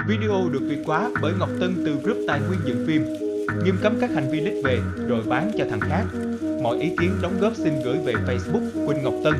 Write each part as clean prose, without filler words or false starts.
Video được Việt hóa bởi Ngọc Tân từ group tài nguyên dựng phim. Nghiêm cấm các hành vi leak về rồi bán cho thằng khác. Mọi ý kiến đóng góp xin gửi về Facebook Quỳnh Ngọc Tân.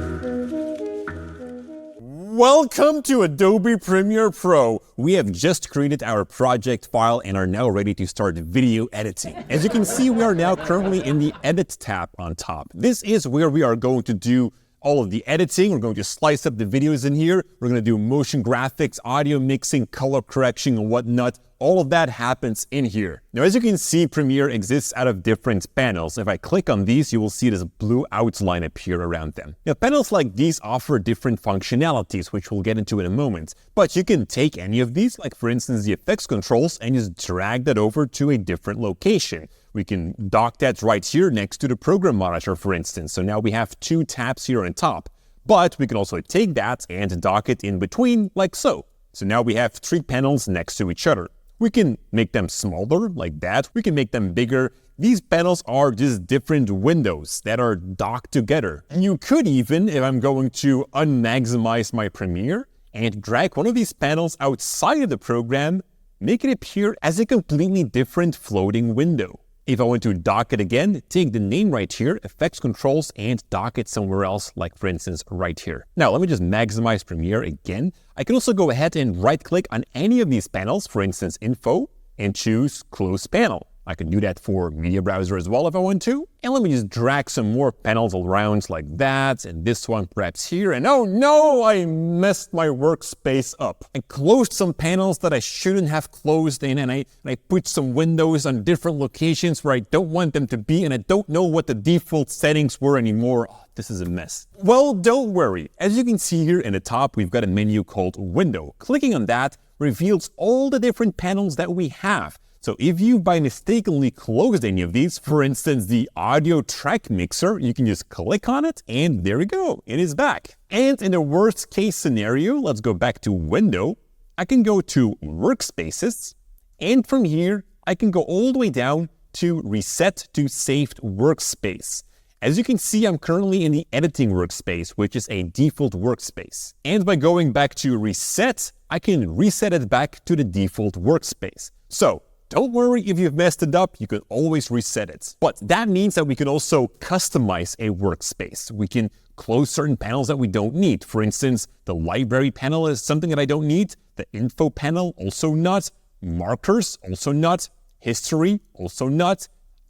Welcome to Adobe Premiere Pro. We have just created our project file and are now ready to start video editing. As you can see, we are now currently in the Edit tab on top. This is where we are going to do all of the editing. We're going to slice up the videos in here. We're going to do motion graphics, audio mixing, color correction, and whatnot. All of that happens in here. Now, as you can see, Premiere exists out of different panels. If I click on these, you will see this blue outline appear around them. Now, panels like these offer different functionalities, which we'll get into in a moment. But you can take any of these, like for instance, the effects controls, and just drag that over to a different location. We can dock that right here next to the program monitor, for instance. So now we have two tabs here on top. But we can also take that and dock it in between, like so. So now we have three panels next to each other. We can make them smaller, like that. We can make them bigger. These panels are just different windows that are docked together. And you could even, if I'm going to unmaximize my Premiere, and drag one of these panels outside of the program, make it appear as a completely different floating window. If I want to dock it again, take the name right here, Effects Controls, and dock it somewhere else, like for instance, right here. Now, let me just maximize Premiere again. I can also go ahead and right-click on any of these panels, for instance, Info, and choose Close Panel. I can do that for Media Browser as well if I want to. And let me just drag some more panels around like that, and this one perhaps here. And oh no, I messed my workspace up. I closed some panels that I shouldn't have closed in, and I put some windows on different locations where I don't want them to be, and I don't know what the default settings were anymore. Oh, this is a mess. Well, don't worry. As you can see here in the top, we've got a menu called Window. Clicking on that reveals all the different panels that we have. So if you by mistakenly closed any of these, for instance, the audio track mixer, you can just click on it and there we go, it is back. And in the worst case scenario, let's go back to Window. I can go to Workspaces, and from here, I can go all the way down to Reset to Saved Workspace. As you can see, I'm currently in the editing workspace, which is a default workspace. And by going back to Reset, I can reset it back to the default workspace. So, don't worry if you've messed it up, you can always reset it. But that means that we can also customize a workspace. We can close certain panels that we don't need. For instance, the library panel is something that I don't need. The info panel, also not. Markers, also not. History, also not.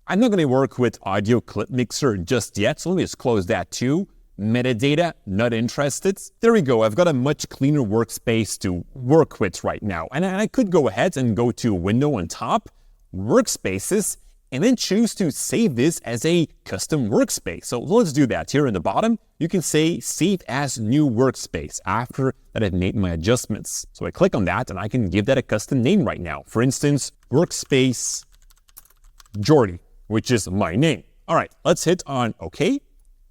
I'm not going to work with audio clip mixer just yet, so let me just close that too. Metadata, not interested. There we go, I've got a much cleaner workspace to work with right now. And I could go ahead and go to Window on top, Workspaces, and then choose to save this as a custom workspace. So let's do that. Here in the bottom, you can say Save as New Workspace after that I've made my adjustments. So I click on that and I can give that a custom name right now. For instance, Workspace Jordy, which is my name. All right, let's hit on OK.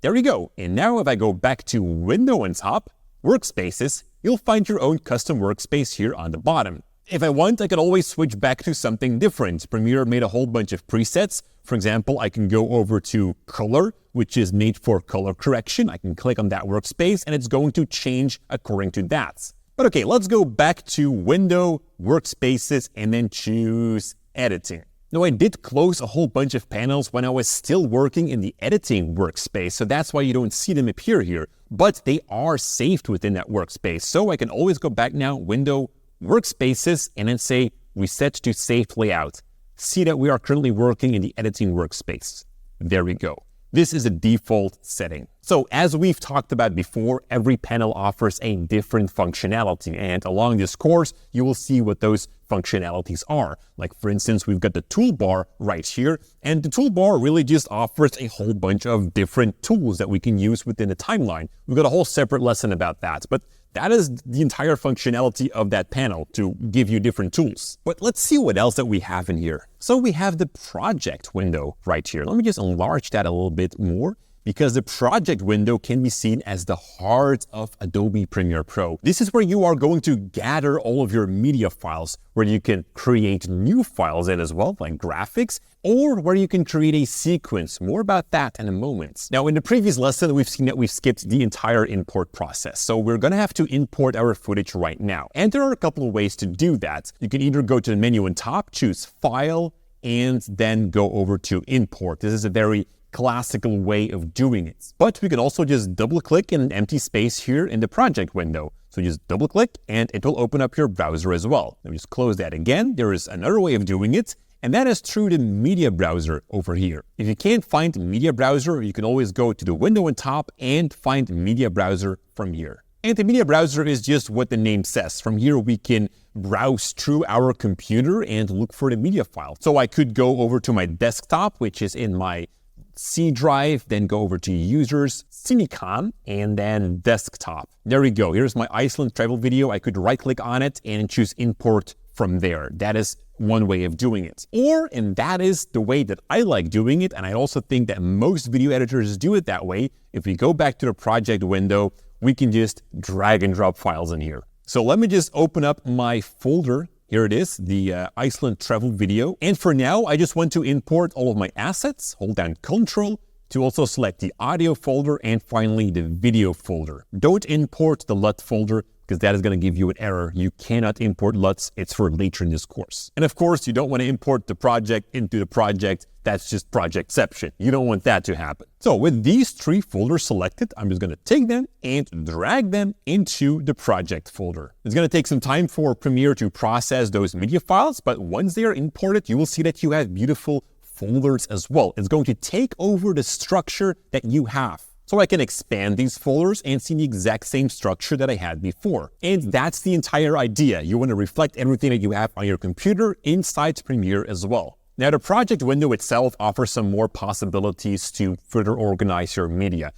There we go. And now if I go back to Window on top, Workspaces, you'll find your own custom workspace here on the bottom. If I want, I could always switch back to something different. Premiere made a whole bunch of presets. For example, I can go over to Color, which is made for color correction. I can click on that workspace and it's going to change according to that. But okay, let's go back to Window, Workspaces, and then choose Editing. Now, I did close a whole bunch of panels when I was still working in the editing workspace, so that's why you don't see them appear here, but they are saved within that workspace. So I can always go back now, Window, Workspaces, and then say Reset to Saved Layout. See that we are currently working in the editing workspace. There we go. This is a default setting. So as we've talked about before, every panel offers a different functionality. And along this course, you will see what those functionalities are. Like for instance, we've got the toolbar right here. And the toolbar really just offers a whole bunch of different tools that we can use within the timeline. We've got a whole separate lesson about that. But that is the entire functionality of that panel, to give you different tools. But let's see what else that we have in here. So we have the project window right here. Let me just enlarge that a little bit more. because the project window can be seen as the heart of Adobe Premiere Pro. This is where you are going to gather all of your media files, where you can create new files in as well, like graphics, or where you can create a sequence. More about that in a moment. Now, in the previous lesson, we've seen that we've skipped the entire import process. So we're gonna have to import our footage right now. And there are a couple of ways to do that. You can either go to the menu on top, choose File, and then go over to Import. This is a very classical way of doing it. But we can also just double click in an empty space here in the project window. So just double click and it will open up your browser as well. Let me just close that again. There is another way of doing it, and that is through the media browser over here. If you can't find media browser, you can always go to the window on top and find media browser from here. And the media browser is just what the name says. From here, we can browse through our computer and look for the media file. So I could go over to my desktop, which is in my C drive, then go over to Users, Cinecon, and then Desktop. There we go. Here's my Iceland travel video. I could right-click on it and choose Import from there. That is one way of doing it. And that is the way that I like doing it, and I also think that most video editors do it that way. If we go back to the project window, we can just drag and drop files in here. So let me just open up my folder. Here it is, the Iceland travel video. And for now, I just want to import all of my assets. Hold down Ctrl to also select the audio folder and finally the video folder. Don't import the LUT folder because that is going to give you an error. You cannot import LUTs. It's for later in this course. And of course, you don't want to import the project into the project. That's just projectception. You don't want that to happen. So with these three folders selected, I'm just going to take them and drag them into the project folder. It's going to take some time for Premiere to process those media files, but once they are imported, you will see that you have beautiful folders as well. It's going to take over the structure that you have. So I can expand these folders and see the exact same structure that I had before. And that's the entire idea. You want to reflect everything that you have on your computer inside Premiere as well. Now, the project window itself offers some more possibilities to further organize your media.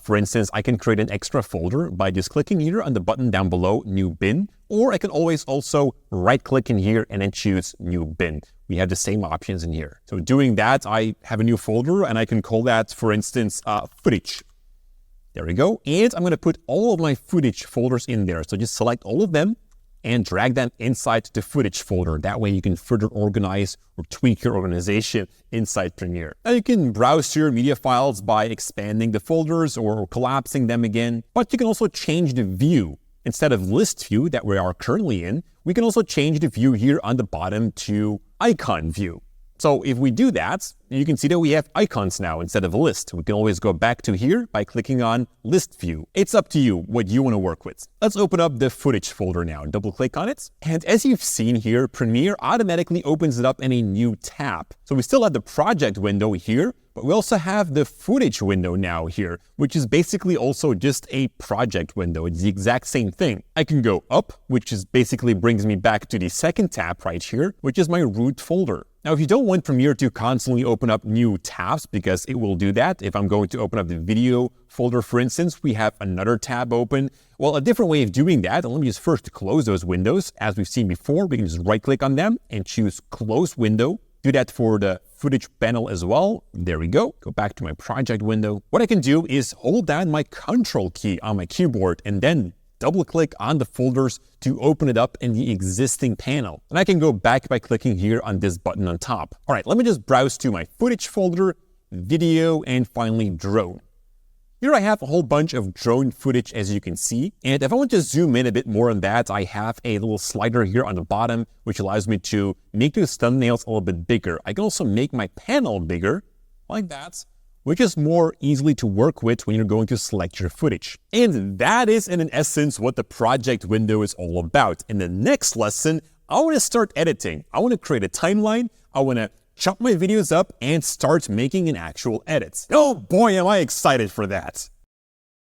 For instance, I can create an extra folder by just clicking here on the button down below, New Bin, or I can always also right-click in here and then choose New Bin. We have the same options in here. So doing that, I have a new folder and I can call that, for instance, Footage. There we go. And I'm going to put all of my footage folders in there. So just select all of them and drag them inside the footage folder. That way you can further organize or tweak your organization inside Premiere. Now you can browse your media files by expanding the folders or collapsing them again, but you can also change the view. Instead of list view that we are currently in, we can also change the view here on the bottom to icon view. So if we do that, you can see that we have icons now instead of a list. We can always go back to here by clicking on List View. It's up to you what you want to work with. Let's open up the footage folder now. Double click on it. And as you've seen here, Premiere automatically opens it up in a new tab. So we still have the project window here, but we also have the footage window now here, which is basically also just a project window. It's the exact same thing. I can go up, which is basically brings me back to the second tab right here, which is my root folder. Now, if you don't want Premiere to constantly open up new tabs, because it will do that, if I'm going to open up the video folder, for instance, we have another tab open. Well, a different way of doing that, and let me just first close those windows. As we've seen before, we can just right-click on them and choose Close Window. Do that for the footage panel as well. There we go. Go back to my project window. What I can do is hold down my Control key on my keyboard and then double-click on the folders to open it up in the existing panel. And I can go back by clicking here on this button on top. All right, let me just browse to my footage folder, video, and finally drone. Here I have a whole bunch of drone footage, as you can see. And if I want to zoom in a bit more on that, I have a little slider here on the bottom, which allows me to make those thumbnails a little bit bigger. I can also make my panel bigger, like that, which is more easily to work with when you're going to select your footage. And that is, in essence, what the project window is all about. In the next lesson, I want to start editing. I want to create a timeline. I want to chop my videos up and start making an actual edit. Oh boy, am I excited for that.